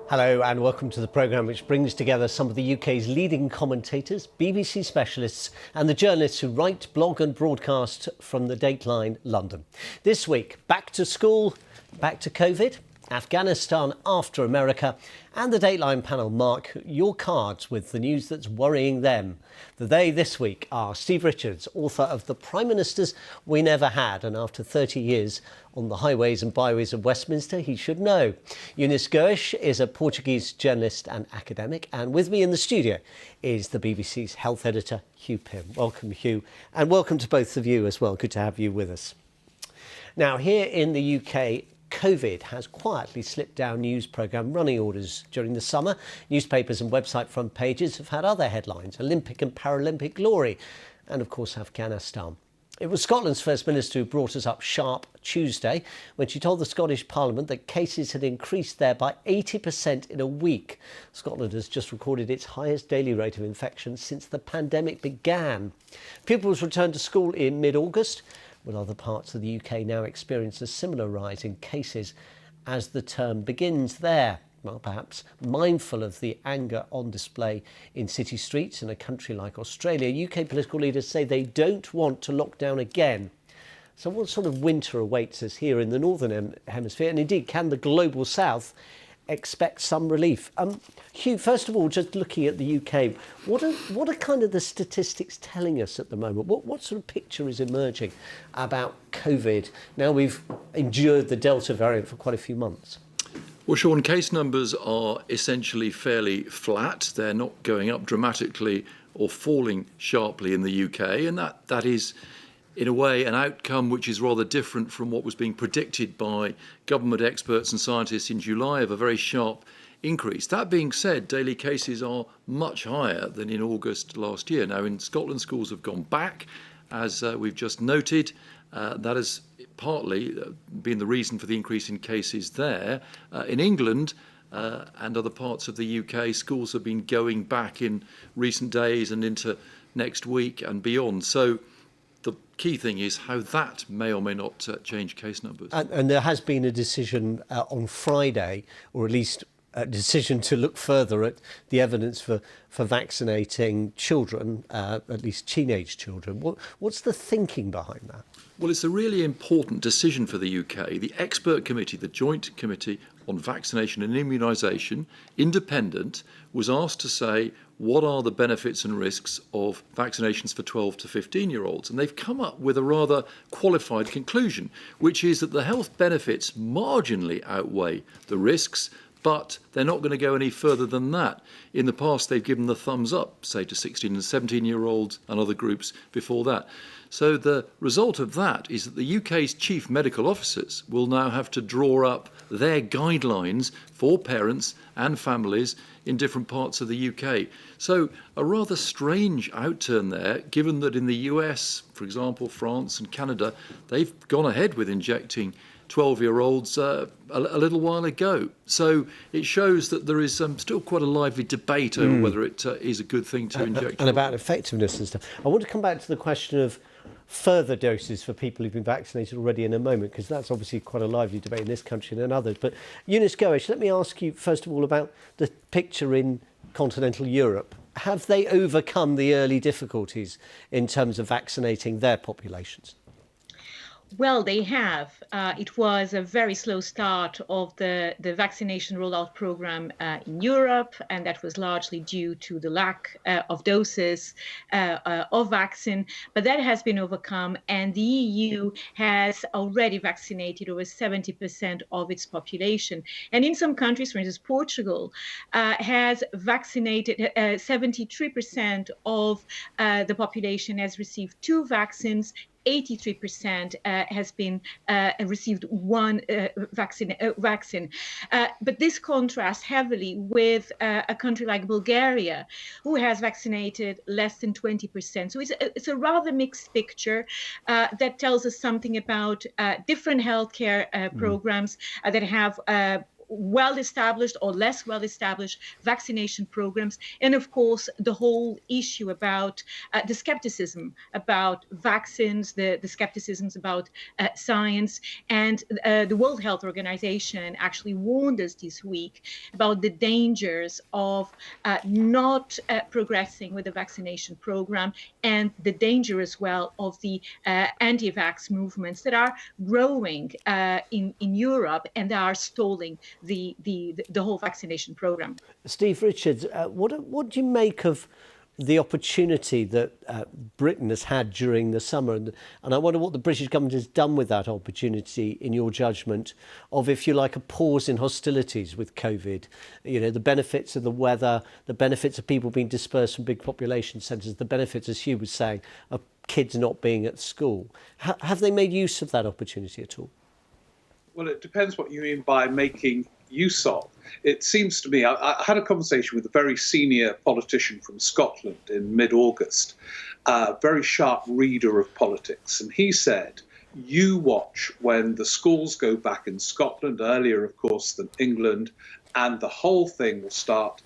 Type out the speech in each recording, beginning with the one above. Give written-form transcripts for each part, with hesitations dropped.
Hello and welcome to the programme which brings together some of the UK's leading commentators, BBC specialists and the journalists who write, blog and broadcast from the Dateline London. This week, back to school, back to COVID, Afghanistan after America, and the Dateline panel mark your cards with the news that's worrying them. The they this week are Steve Richards, author of The Prime Ministers We Never Had, and after 30 years on the highways and byways of Westminster, he should know. Eunice Goish is a Portuguese journalist and academic, and with me in the studio is the BBC's health editor, Hugh Pym. Welcome, Hugh, and welcome to both of you as well. Good to have you with us. Now, here in the UK, COVID has quietly slipped down news programme running orders during the summer. Newspapers and website front pages have had other headlines: Olympic and Paralympic glory, and of course Afghanistan. It was Scotland's First Minister who brought us up sharp Tuesday when she told the Scottish Parliament that cases had increased there by 80% in a week. Scotland has just recorded its highest daily rate of infection since the pandemic began. Pupils returned to school in mid-August, will other parts of the UK now experience a similar rise in cases as the term begins there? Well, perhaps mindful of the anger on display in city streets in a country like Australia, UK political leaders say they don't want to lock down again. So what sort of winter awaits us here in the Northern Hemisphere? And indeed, can the global South expect some relief? Hugh, first of all, just looking at the UK, what are kind of the statistics telling us at the moment? What sort of picture is emerging about COVID now we've endured the Delta variant for quite a few months? Well, Sean, case numbers are essentially fairly flat. They're not going up dramatically or falling sharply in the UK, and that is, in a way, an outcome which is rather different from what was being predicted by government experts and scientists in July of a very sharp increase. That being said, daily cases are much higher than in August last year. Now, in Scotland, schools have gone back, as we've just noted. That has partly been the reason for the increase in cases there. In England and other parts of the UK, schools have been going back in recent days and into next week and beyond. So the key thing is how that may or may not change case numbers. And there has been a decision on Friday, or at least a decision to look further at the evidence for vaccinating children, at least teenage children. What's the thinking behind that? Well, it's a really important decision for the UK. The expert committee, the Joint Committee on Vaccination and Immunisation, independent, was asked to say what are the benefits and risks of vaccinations for 12 to 15-year-olds. And they've come up with a rather qualified conclusion, which is that the health benefits marginally outweigh the risks, but they're not going to go any further than that. In the past, they've given the thumbs up, say, to 16 and 17-year-olds and other groups before that. So the result of that is that the UK's chief medical officers will now have to draw up their guidelines for parents and families in different parts of the UK. So a rather strange outturn there, given that in the US, for example, France and Canada, they've gone ahead with injecting 12-year-olds a little while ago. So it shows that there is still quite a lively debate over whether it is a good thing to inject. And about effectiveness and stuff. I want to come back to the question of further doses for people who've been vaccinated already in a moment, because that's obviously quite a lively debate in this country and others. But Eunice Goish, let me ask you first of all about the picture in continental Europe. Have they overcome the early difficulties in terms of vaccinating their populations? Well, they have. It was a very slow start of the vaccination rollout program in Europe, and that was largely due to the lack of doses of vaccine. But that has been overcome, and the EU has already vaccinated over 70% of its population. And in some countries, for instance, Portugal has vaccinated 73% of the population has received 2 vaccines. 83% has been received one vaccine. But this contrasts heavily with a country like Bulgaria, who has vaccinated less than 20%. So it's a rather mixed picture that tells us something about different healthcare programs that have well-established or less well-established vaccination programs, and of course the whole issue about the skepticism about vaccines, the skepticisms about science. And the World Health Organization actually warned us this week about the dangers of not progressing with the vaccination program, and the danger as well of the anti-vax movements that are growing in Europe and are stalling the whole vaccination program. Steve Richards, what do you make of the opportunity that Britain has had during the summer? And I wonder what the British government has done with that opportunity, in your judgment, of, if you like, a pause in hostilities with COVID. You know, the benefits of the weather, the benefits of people being dispersed from big population centres, the benefits, as Hugh was saying, of kids not being at school. Have they made use of that opportunity at all? Well, it depends what you mean by making use of. It seems to me, I had a conversation with a very senior politician from Scotland in mid-August, a very sharp reader of politics, and he said, you watch when the schools go back in Scotland, earlier of course than England, and the whole thing will start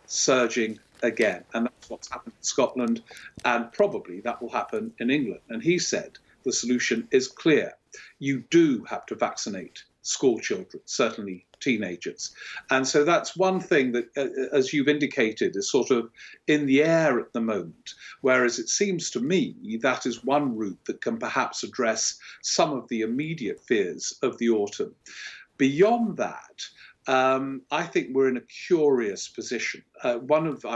surging again. And that's what's happened in Scotland, and probably that will happen in England. And he said the solution is clear. You do have to vaccinate school children, certainly teenagers. And so that's one thing that, as you've indicated, is sort of in the air at the moment, whereas it seems to me that is one route that can perhaps address some of the immediate fears of the autumn. Beyond that, I think we're in a curious position. I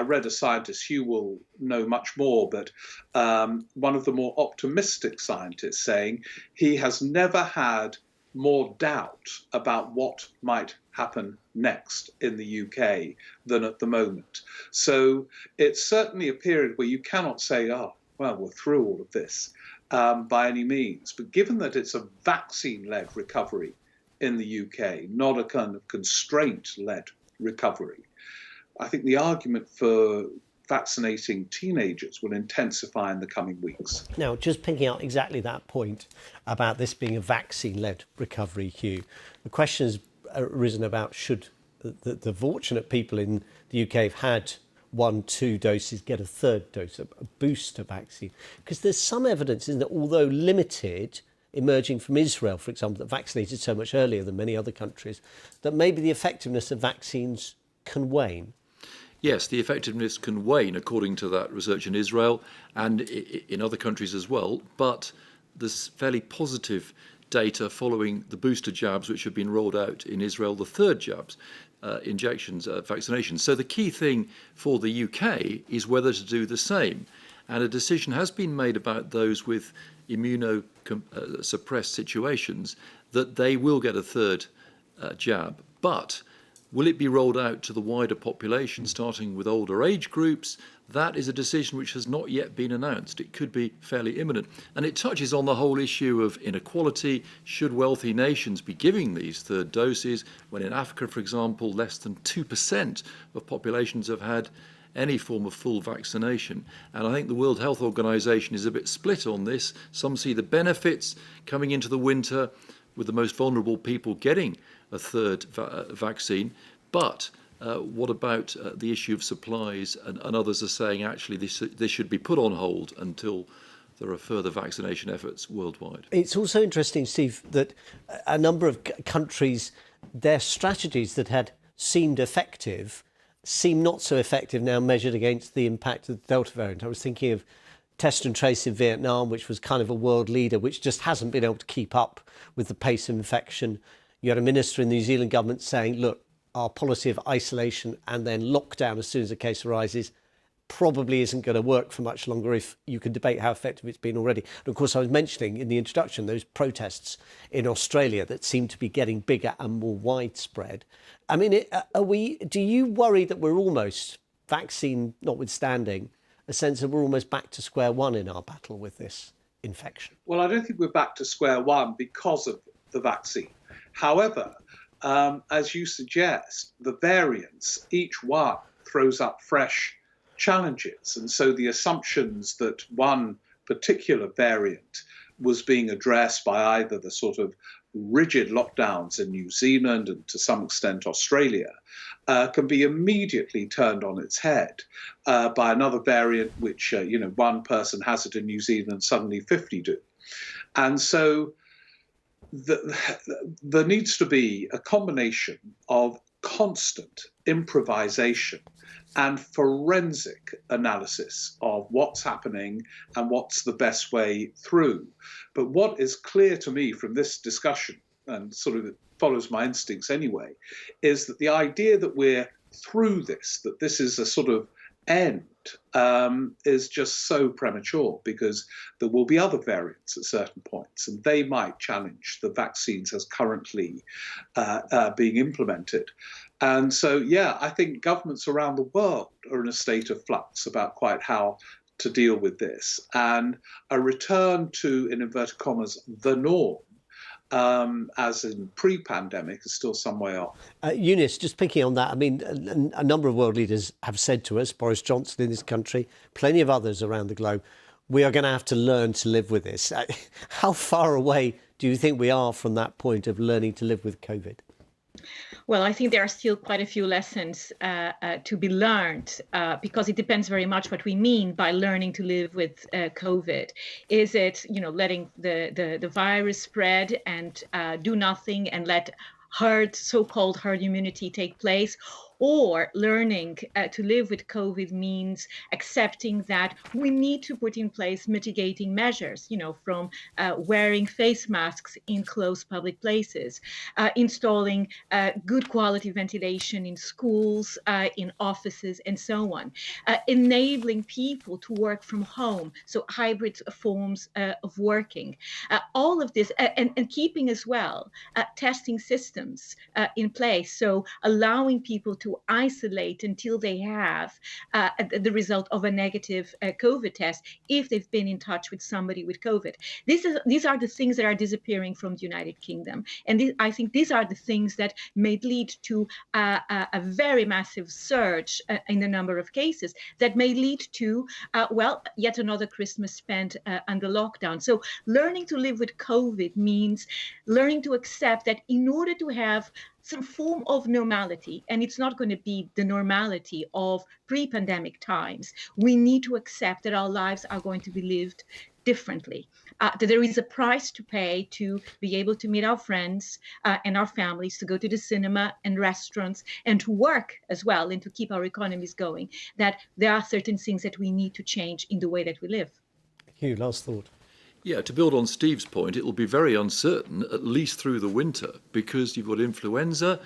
read a scientist, Hugh will know much more, but one of the more optimistic scientists saying he has never had more doubt about what might happen next in the UK than at the moment. So it's certainly a period where you cannot say, oh, well, we're through all of this by any means. But given that it's a vaccine-led recovery in the UK, not a kind of constraint-led recovery, I think the argument for vaccinating teenagers will intensify in the coming weeks. Now, just picking out exactly that point about this being a vaccine-led recovery, Hugh, the question has arisen about should the fortunate people in the UK have had 1-2 doses get a third dose, a booster vaccine, because there's some evidence, isn't it, although limited, emerging from Israel, for example, that vaccinated so much earlier than many other countries, that maybe the effectiveness of vaccines can wane. Yes, the effectiveness can wane, according to that research in Israel and in other countries as well. But there's fairly positive data following the booster jabs, which have been rolled out in Israel, the third jabs, injections, vaccinations. So the key thing for the UK is whether to do the same. And a decision has been made about those with immunosuppressed situations that they will get a third jab. But will it be rolled out to the wider population, starting with older age groups? That is a decision which has not yet been announced. It could be fairly imminent. And it touches on the whole issue of inequality. Should wealthy nations be giving these third doses when in Africa, for example, less than 2% of populations have had any form of full vaccination? And I think the World Health Organization is a bit split on this. Some see the benefits coming into the winter with the most vulnerable people getting a third vaccine. But what about the issue of supplies? And others are saying actually this should be put on hold until there are further vaccination efforts worldwide. It's also interesting, Steve, that a number of countries, their strategies that had seemed effective seem not so effective now measured against the impact of the Delta variant. I was thinking of test and trace in Vietnam, which was kind of a world leader, which just hasn't been able to keep up with the pace of infection. You had a minister in the New Zealand government saying, look, our policy of isolation and then lockdown as soon as a case arises probably isn't going to work for much longer, if you can debate how effective it's been already. And of course, I was mentioning in the introduction those protests in Australia that seem to be getting bigger and more widespread. I mean, do you worry that we're almost, vaccine notwithstanding, a sense that we're almost back to square one in our battle with this infection? Well, I don't think we're back to square one because of the vaccine. However, as you suggest, the variants, each one throws up fresh challenges. And so the assumptions that one particular variant was being addressed by either the sort of rigid lockdowns in New Zealand and to some extent Australia can be immediately turned on its head by another variant, which, one person has it in New Zealand and suddenly 50 do. And so there needs to be a combination of constant improvisation and forensic analysis of what's happening and what's the best way through. But what is clear to me from this discussion, and sort of follows my instincts anyway, is that the idea that we're through this, that this is a sort of end, is just so premature, because there will be other variants at certain points and they might challenge the vaccines as currently being implemented. And so, yeah, I think governments around the world are in a state of flux about quite how to deal with this. And a return to, in inverted commas, the norm, as in pre-pandemic, is still some way off. Eunice, just picking on that, I mean, a number of world leaders have said to us, Boris Johnson in this country, plenty of others around the globe, we are going to have to learn to live with this. How far away do you think we are from that point of learning to live with COVID? Well, I think there are still quite a few lessons to be learned, because it depends very much what we mean by learning to live with COVID. Is it, letting the virus spread and do nothing and let so-called herd immunity take place? Or learning to live with COVID means accepting that we need to put in place mitigating measures, from wearing face masks in closed public places, installing good quality ventilation in schools, in offices, and so on, enabling people to work from home, so hybrid forms of working. All of this, and keeping as well testing systems in place, so allowing people to isolate until they have the result of a negative COVID test if they've been in touch with somebody with COVID. These are the things that are disappearing from the United Kingdom. And I think these are the things that may lead to a very massive surge in the number of cases that may lead to, yet another Christmas spent under lockdown. So learning to live with COVID means learning to accept that in order to have some form of normality, and it's not going to be the normality of pre-pandemic times, we need to accept that our lives are going to be lived differently, that there is a price to pay to be able to meet our friends and our families, to go to the cinema and restaurants, and to work as well, and to keep our economies going, that there are certain things that we need to change in the way that we live. Hugh, last thought. Yeah, to build on Steve's point, it will be very uncertain, at least through the winter, because you've got influenza.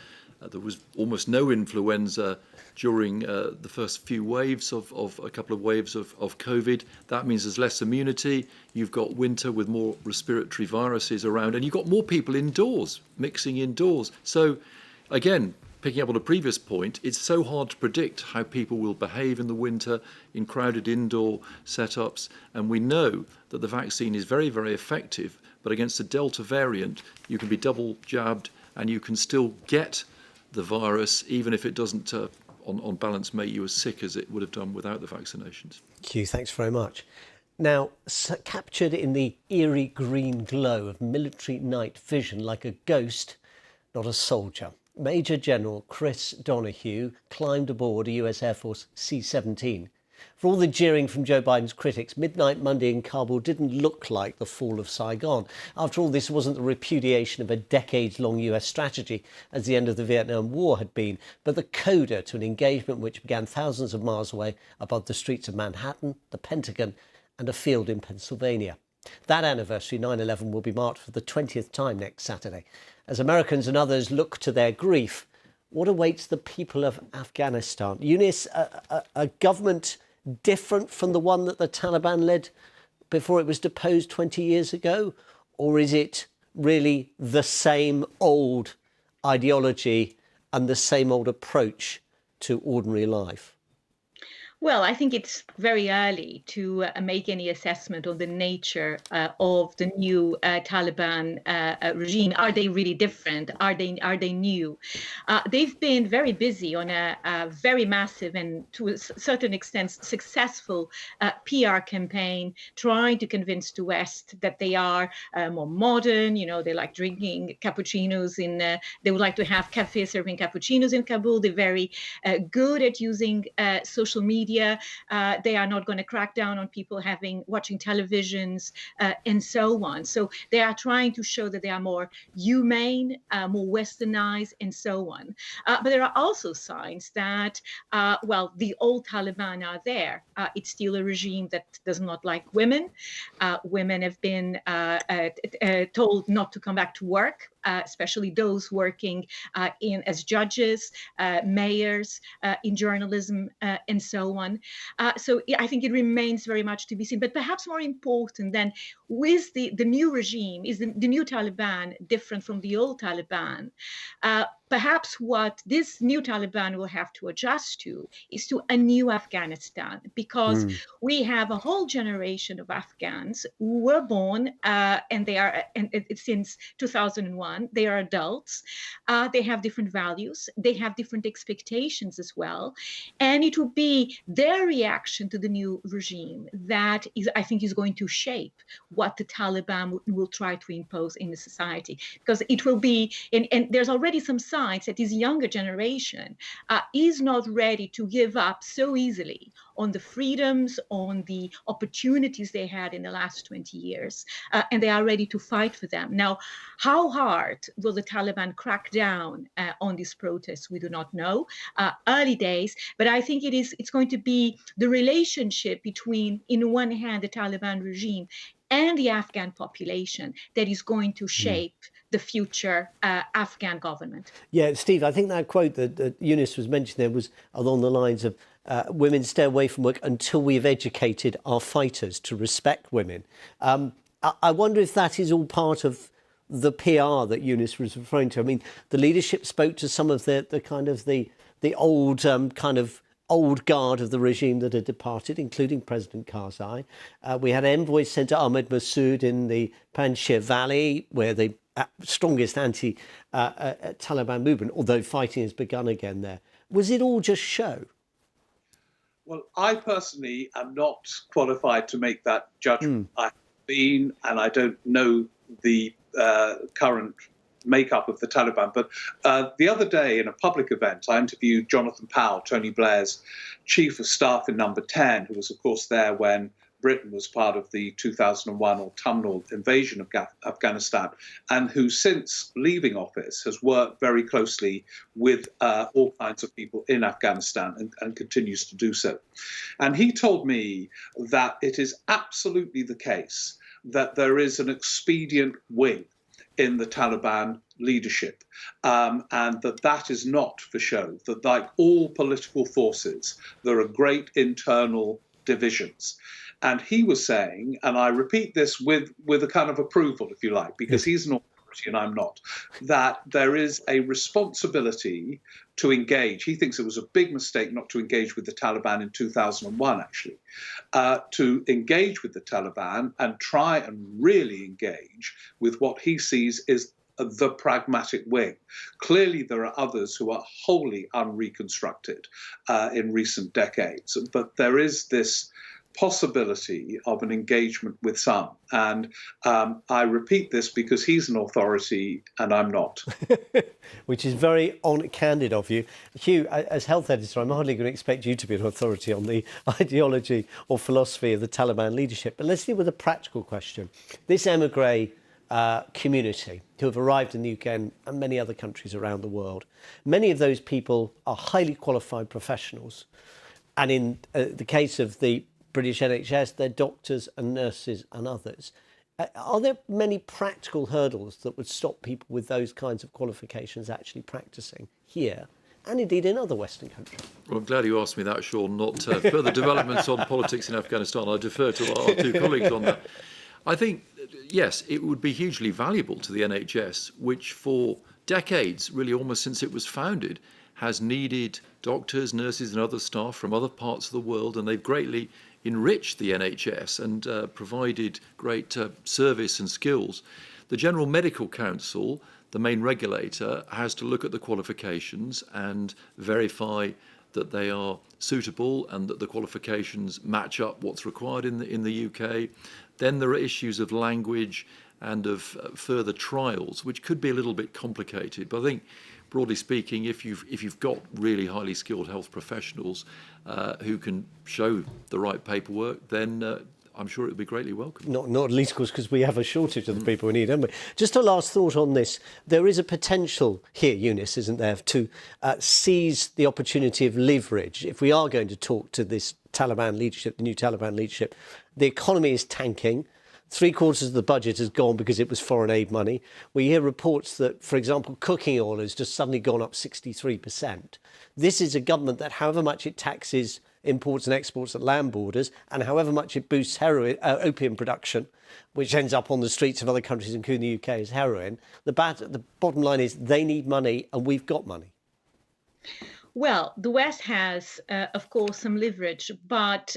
There was almost no influenza during the first few waves of a couple of waves of COVID. That means there's less immunity. You've got winter with more respiratory viruses around, and you've got more people indoors, mixing indoors. So, again, picking up on a previous point, it's so hard to predict how people will behave in the winter in crowded indoor setups. And we know that the vaccine is very, very effective, but against the Delta variant, you can be double jabbed and you can still get the virus, even if it doesn't, on balance, make you as sick as it would have done without the vaccinations. Hugh, thanks very much. Now, captured in the eerie green glow of military night vision like a ghost, not a soldier, Major General Chris Donahue climbed aboard a US Air Force C-17. For all the jeering from Joe Biden's critics, midnight Monday in Kabul didn't look like the fall of Saigon. After all, this wasn't the repudiation of a decades-long US strategy, as the end of the Vietnam War had been, but the coda to an engagement which began thousands of miles away above the streets of Manhattan, the Pentagon, and a field in Pennsylvania. That anniversary, 9/11, will be marked for the 20th time next Saturday. As Americans and others look to their grief, what awaits the people of Afghanistan? Eunice, a government different from the one that the Taliban led before it was deposed 20 years ago? Or is it really the same old ideology and the same old approach to ordinary life? Well, I think it's very early to make any assessment on the nature of the new Taliban regime. Are they really different? Are they new? They've been very busy on a very massive and to a certain extent successful PR campaign, trying to convince the West that they are more modern. You know, they like drinking cappuccinos they would like to have cafes serving cappuccinos in Kabul. They're very good at using social media. They are not going to crack down on people watching televisions and so on. So they are trying to show that they are more humane, more westernized, and so on. But there are also signs that, the old Taliban are there. It's still a regime that does not like women. Women have been told not to come back to work, especially those working as judges, mayors, in journalism, and so on. So I think it remains very much to be seen. But perhaps more important than with the new regime, is the new Taliban different from the old Taliban? Perhaps what this new Taliban will have to adjust to is to a new Afghanistan, because we have a whole generation of Afghans who were born and they are, and since 2001, they are adults. They have different values. They have different expectations as well. And it will be their reaction to the new regime that I think is going to shape what the Taliban will try to impose in the society. Because it will be, and there's already some signs that this younger generation is not ready to give up so easily on the freedoms, on the opportunities they had in the last 20 years, and they are ready to fight for them. Now, how hard will the Taliban crack down on these protests? We do not know. Early days, but I think it's going to be the relationship between, in one hand, the Taliban regime and the Afghan population that is going to shape the future Afghan government. Yeah, Steve, I think that quote that Eunice was mentioning there was along the lines of women stay away from work until we've educated our fighters to respect women. I wonder if that is all part of the PR that Eunice was referring to. I mean, the leadership spoke to some of the kind of the old old guard of the regime that had departed, including President Karzai. We had envoys sent to Ahmed Massoud in the Panjshir Valley, where the strongest anti-Taliban movement, although fighting has begun again there. Was it all just show? Well, I personally am not qualified to make that judgment. I've been, and I don't know the current makeup of the Taliban. But the other day in a public event, I interviewed Jonathan Powell, Tony Blair's chief of staff in Number 10, who was, of course, there when Britain was part of the 2001 autumnal invasion of Afghanistan, and who since leaving office has worked very closely with all kinds of people in Afghanistan and continues to do so. And he told me that it is absolutely the case that there is an expedient wing in the Taliban leadership, and that is not for show, that like all political forces, there are great internal divisions. And he was saying, and I repeat this with a kind of approval, if you like, because he's an authority and I'm not, that there is a responsibility to engage. He thinks it was a big mistake not to engage with the Taliban in 2001, actually, to engage with the Taliban and try and really engage with what he sees is the pragmatic wing. Clearly, there are others who are wholly unreconstructed in recent decades, but there is this possibility of an engagement with some. And I repeat this because he's an authority and I'm not. Which is very candid of you. Hugh, as health editor, I'm hardly going to expect you to be an authority on the ideology or philosophy of the Taliban leadership. But let's deal with a practical question. This emigre community who have arrived in the UK and many other countries around the world, many of those people are highly qualified professionals. And in the case of the British NHS, they're doctors and nurses and others. Are there many practical hurdles that would stop people with those kinds of qualifications actually practicing here and indeed in other Western countries? Well, I'm glad you asked me that, Sean, not further developments on politics in Afghanistan. I defer to our two colleagues on that. I think, yes, it would be hugely valuable to the NHS, which for decades, really almost since it was founded, has needed doctors, nurses and other staff from other parts of the world, and they've greatly enriched the NHS and provided great service and skills. The General Medical Council, the main regulator, has to look at the qualifications and verify that they are suitable and that the qualifications match up what's required in the UK. Then there are issues of language and of further trials, which could be a little bit complicated. But I think, broadly speaking, if you've got really highly skilled health professionals who can show the right paperwork, then I'm sure it would be greatly welcome. Not least, of course, because we have a shortage of the people we need, don't we? Just a last thought on this. There is a potential here, Eunice, isn't there, to seize the opportunity of leverage. If we are going to talk to this Taliban leadership, the new Taliban leadership, the economy is tanking. 3/4 of the budget has gone because it was foreign aid money. We hear reports that, for example, cooking oil has just suddenly gone up 63%. This is a government that, however much it taxes imports and exports at land borders, and however much it boosts opium production, which ends up on the streets of other countries, including the UK, as heroin, the bottom line is they need money and we've got money. Well, the West has, of course, some leverage, but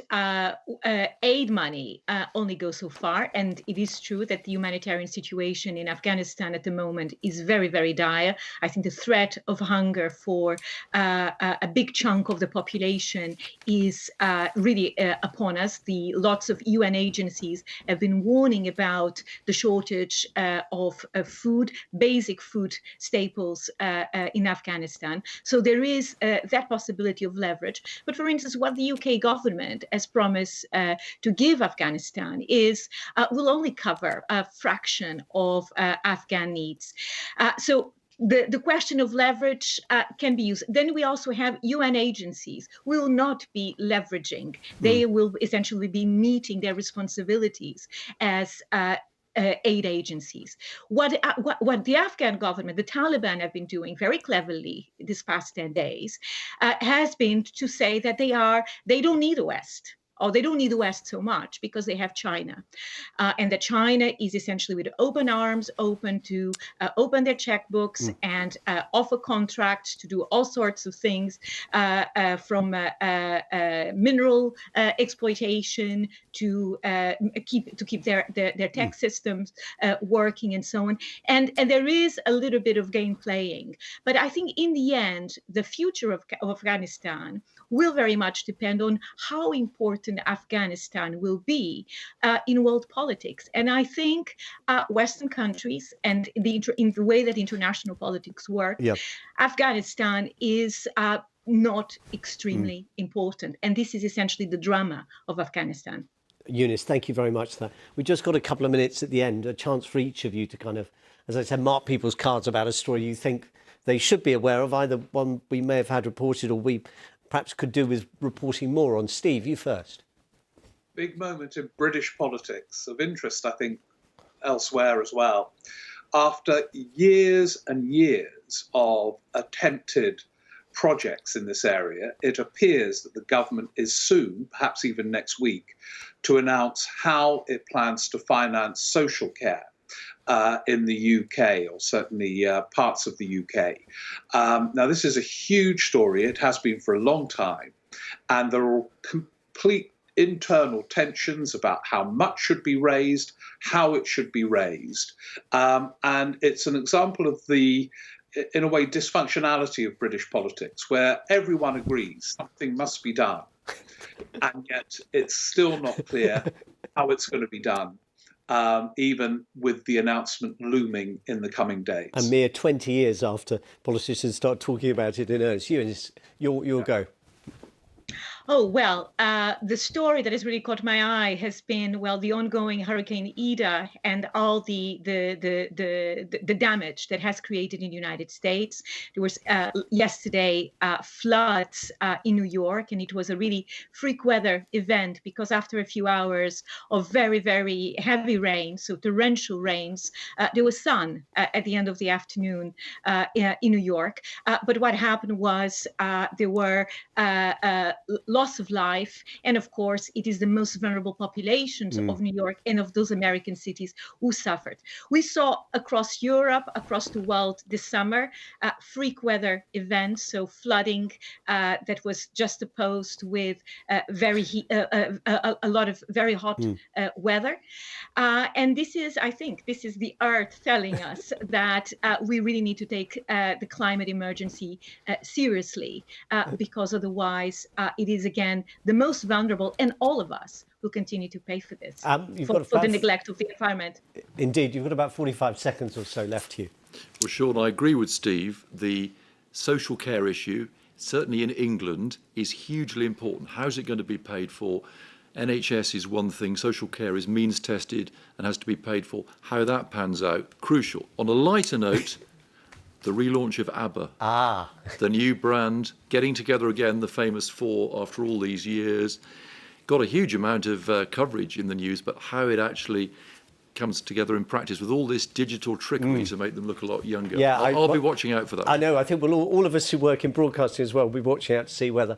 aid money only goes so far. And it is true that the humanitarian situation in Afghanistan at the moment is very, very dire. I think the threat of hunger for a big chunk of the population is really upon us. Lots of UN agencies have been warning about the shortage of food, basic food staples in Afghanistan. So there is that possibility of leverage. But for instance, what the UK government has promised to give Afghanistan is will only cover a fraction of Afghan needs. So the question of leverage can be used. Then we also have UN agencies will not be leveraging. They will essentially be meeting their responsibilities as aid agencies. What the Afghan government, the Taliban, have been doing very cleverly this past 10 days has been to say that they don't need the West. Or they don't need the West so much because they have China. And that China is essentially with open arms, open to open their checkbooks and offer contracts to do all sorts of things from mineral exploitation to keep their tax systems working and so on. And there is a little bit of game playing. But I think in the end, the future of Afghanistan will very much depend on how important Afghanistan will be in world politics. And I think Western countries and in the way that international politics work, Afghanistan is not extremely important. And this is essentially the drama of Afghanistan. Eunice, thank you very much for that. We've just got a couple of minutes at the end, a chance for each of you to kind of, as I said, mark people's cards about a story you think they should be aware of, either one we may have had reported or we perhaps could do with reporting more on. Steve, you first. Big moment in British politics, of interest, I think, elsewhere as well. After years and years of attempted projects in this area, it appears that the government is soon, perhaps even next week, to announce how it plans to finance social care in the UK, or certainly parts of the UK. Now, this is a huge story. It has been for a long time. And there are complete internal tensions about how much should be raised, how it should be raised. And it's an example of the, in a way, dysfunctionality of British politics, where everyone agrees something must be done. And yet it's still not clear how it's going to be done. Even with the announcement looming in the coming days. A mere 20 years after politicians start talking about it in earnest. You'll go. Oh, well, the story that has really caught my eye has been, well, the ongoing Hurricane Ida and all the damage that has created in the United States. There was yesterday floods in New York, and it was a really freak weather event because after a few hours of very, very heavy rain, so torrential rains, there was sun at the end of the afternoon in New York. But what happened was there were loss of life. And of course, it is the most vulnerable populations of New York and of those American cities who suffered. We saw across Europe, across the world this summer, freak weather events, so flooding that was juxtaposed with a lot of very hot weather. And this is, I think, this is the earth telling us that we really need to take the climate emergency seriously, because otherwise it is again the most vulnerable, and all of us will continue to pay for this, for the neglect of the environment. Indeed, you've got about 45 seconds or so left here. Well, Sean, I agree with Steve. The social care issue, certainly in England, is hugely important. How's it going to be paid for? NHS is one thing, social care is means tested and has to be paid for. How that pans out, crucial. On a lighter note, the relaunch of ABBA, the new brand, getting together again, the famous four after all these years, got a huge amount of coverage in the news, but how it actually comes together in practice with all this digital trickery to make them look a lot younger. Yeah, I'll be watching out for that. I know, I think all of us who work in broadcasting as well will be watching out to see whether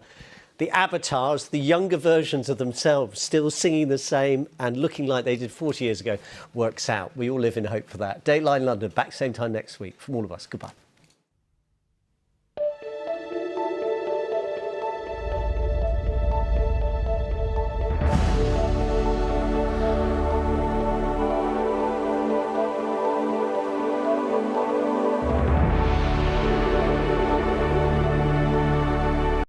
the avatars, the younger versions of themselves, still singing the same and looking like they did 40 years ago, works out. We all live in hope for that. Dateline London, back same time next week. From all of us, goodbye.